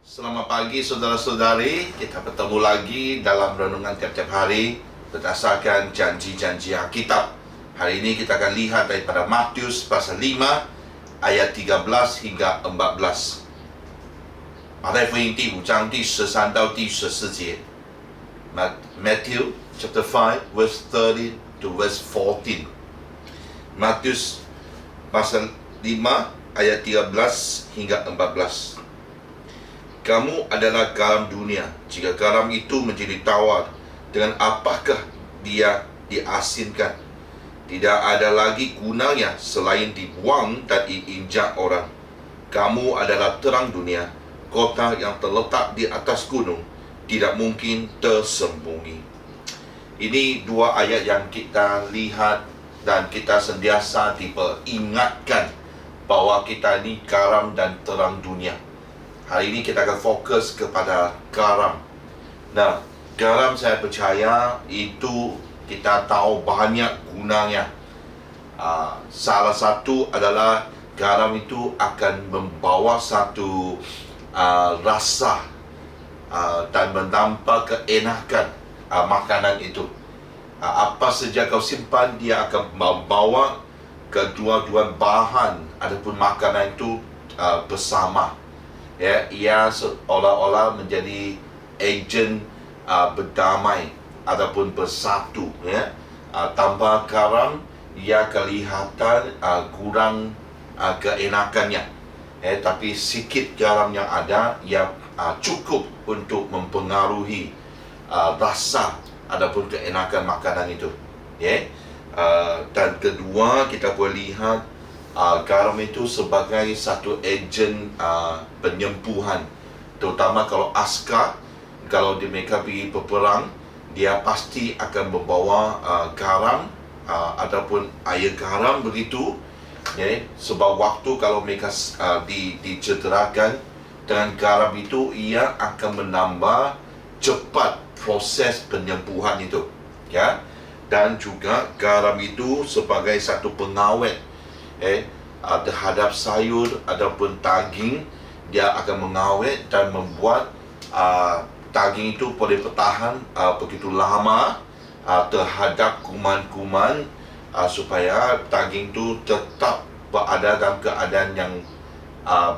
Selamat pagi saudara-saudari, kita bertemu lagi dalam renungan tiap-tiap hari berdasarkan janji-janji Alkitab. Hari ini kita akan lihat daripada Matius pasal 5 ayat 13 hingga 14. 马太福音第5章第13到第14节。 Matthew chapter 5 verse 30 to verse 14. Matius pasal 5 ayat 13 hingga 14. Kamu adalah garam dunia. Jika garam itu menjadi tawar, dengan apakah dia diasinkan? Tidak ada lagi gunanya selain dibuang dan diinjak orang. Kamu adalah terang dunia. Kota yang terletak di atas gunung tidak mungkin tersembunyi. Ini dua ayat yang kita lihat dan kita sentiasa diperingatkan bahwa kita ini garam dan terang dunia. Hari ini kita akan fokus kepada garam. Nah, garam saya percaya itu kita tahu banyak gunanya. Salah satu adalah garam itu akan membawa satu rasa dan menambah keenakan makanan itu. Apa saja kau simpan, dia akan membawa kedua-dua bahan ataupun makanan itu bersama. Ya, ia seolah-olah menjadi agen berdamai ataupun bersatu. Ya, tanpa garam, ia kelihatan kurang keenakannya. Tapi sikit garam yang ada, ia cukup untuk mempengaruhi rasa ataupun keenakan makanan itu. Ya, dan kedua kita boleh lihat garam itu sebagai satu agen penyembuhan. Terutama kalau askar, kalau mereka pergi berperang, dia pasti akan membawa garam ataupun air garam begitu. Sebab waktu kalau mereka dicederakan dengan garam itu, ia akan menambah cepat proses penyembuhan itu. Ya, dan juga garam itu sebagai satu pengawet terhadap sayur ataupun daging. Dia akan mengawet dan membuat daging itu boleh bertahan begitu lama terhadap kuman-kuman, supaya daging itu tetap berada dalam keadaan yang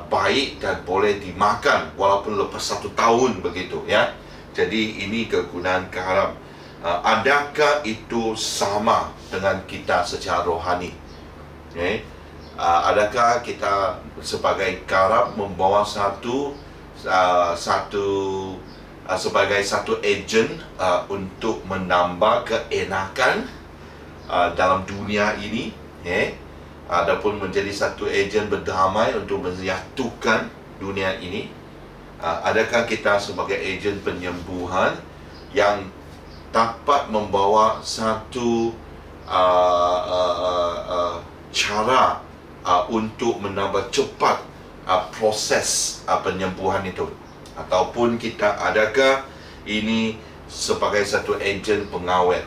baik dan boleh dimakan walaupun lepas 1 tahun begitu. Ya, jadi ini kegunaan garam. Adakah itu sama dengan kita secara rohani? Adakah kita sebagai garam membawa sebagai satu agen untuk menambah keenakan dalam dunia ini, ataupun menjadi satu agen berdamai untuk menyatukan dunia ini? Adakah kita sebagai agen penyembuhan yang dapat membawa satu cara untuk menambah cepat proses penyembuhan itu? Ataupun kita adakah ini sebagai satu agen pengawet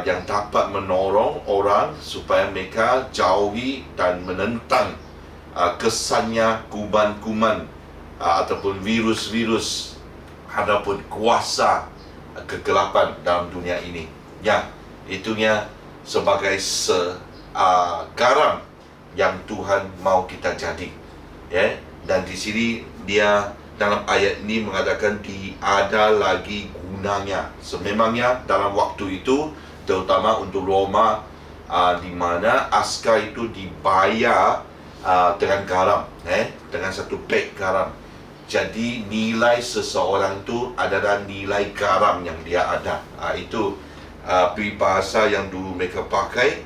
yang dapat menolong orang supaya mereka jauhi dan menentang kesannya kuman-kuman ataupun virus-virus ataupun kuasa kegelapan dalam dunia ini. Ya, itunya sebagai garam yang Tuhan mau kita jadi. Dan di sini dia dalam ayat ini mengatakan tiada lagi gunanya. Sememangnya dalam waktu itu, terutama untuk Roma, di mana askar itu dibayar dengan garam, dengan satu beg garam. Jadi nilai seseorang itu adalah nilai garam yang dia ada. Itu peribahasa yang dulu mereka pakai.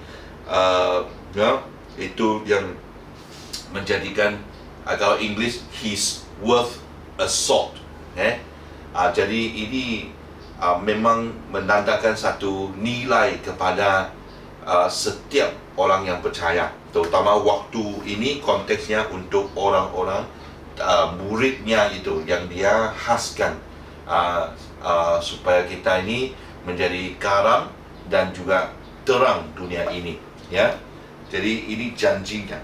Itu yang menjadikan, kalau English, he's worth a salt. Jadi ini memang menandakan satu nilai kepada setiap orang yang percaya. Terutama waktu ini konteksnya untuk orang-orang muridnya itu yang dia khaskan, supaya kita ini menjadi garam dan juga terang dunia ini. Ya, jadi ini janjinya.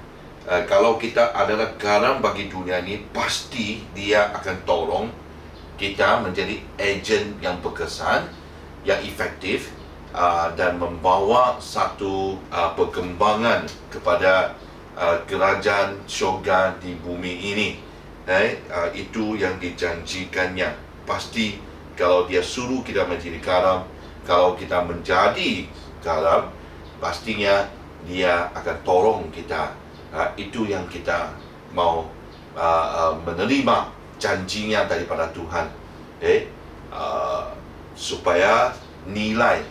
Kalau kita adalah garam bagi dunia ini, pasti dia akan tolong kita menjadi ejen yang berkesan, yang efektif, dan membawa satu perkembangan kepada kerajaan syurga di bumi ini. Itu yang dijanjikannya. Pasti kalau dia suruh kita menjadi garam, kalau kita menjadi garam, pastinya dia akan tolong kita. Itu yang kita mau menerima janjinya daripada Tuhan, supaya nilai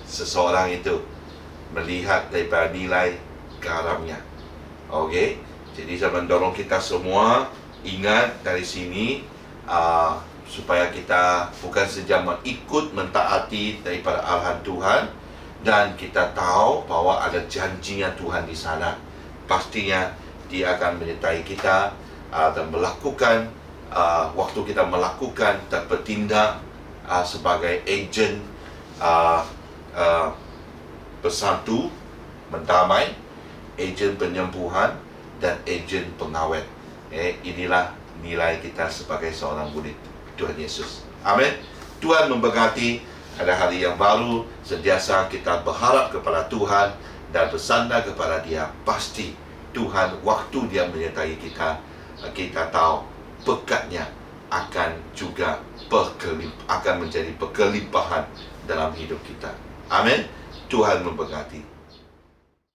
seseorang itu melihat daripada nilai garamnya. Jadi saya mendorong kita semua ingat dari sini, supaya kita bukan saja mengikut mentaati daripada arahan Tuhan, dan kita tahu bahwa ada janjinya Tuhan di sana. Pastinya dia akan menyertai kita dan melakukan, waktu kita melakukan dan bertindak sebagai ejen bersatu, mendamai, ejen penyembuhan, dan ejen pengawet. Inilah nilai kita sebagai seorang murid Tuhan Yesus. Amin. Tuhan memberkati. Ada hari yang baru, sentiasa kita berharap kepada Tuhan dan bersandar kepada Dia. Pasti Tuhan, waktu Dia menyertai kita, kita tahu berkat-Nya akan juga akan menjadi berkelimpahan dalam hidup kita. Amin. Tuhan memberkati.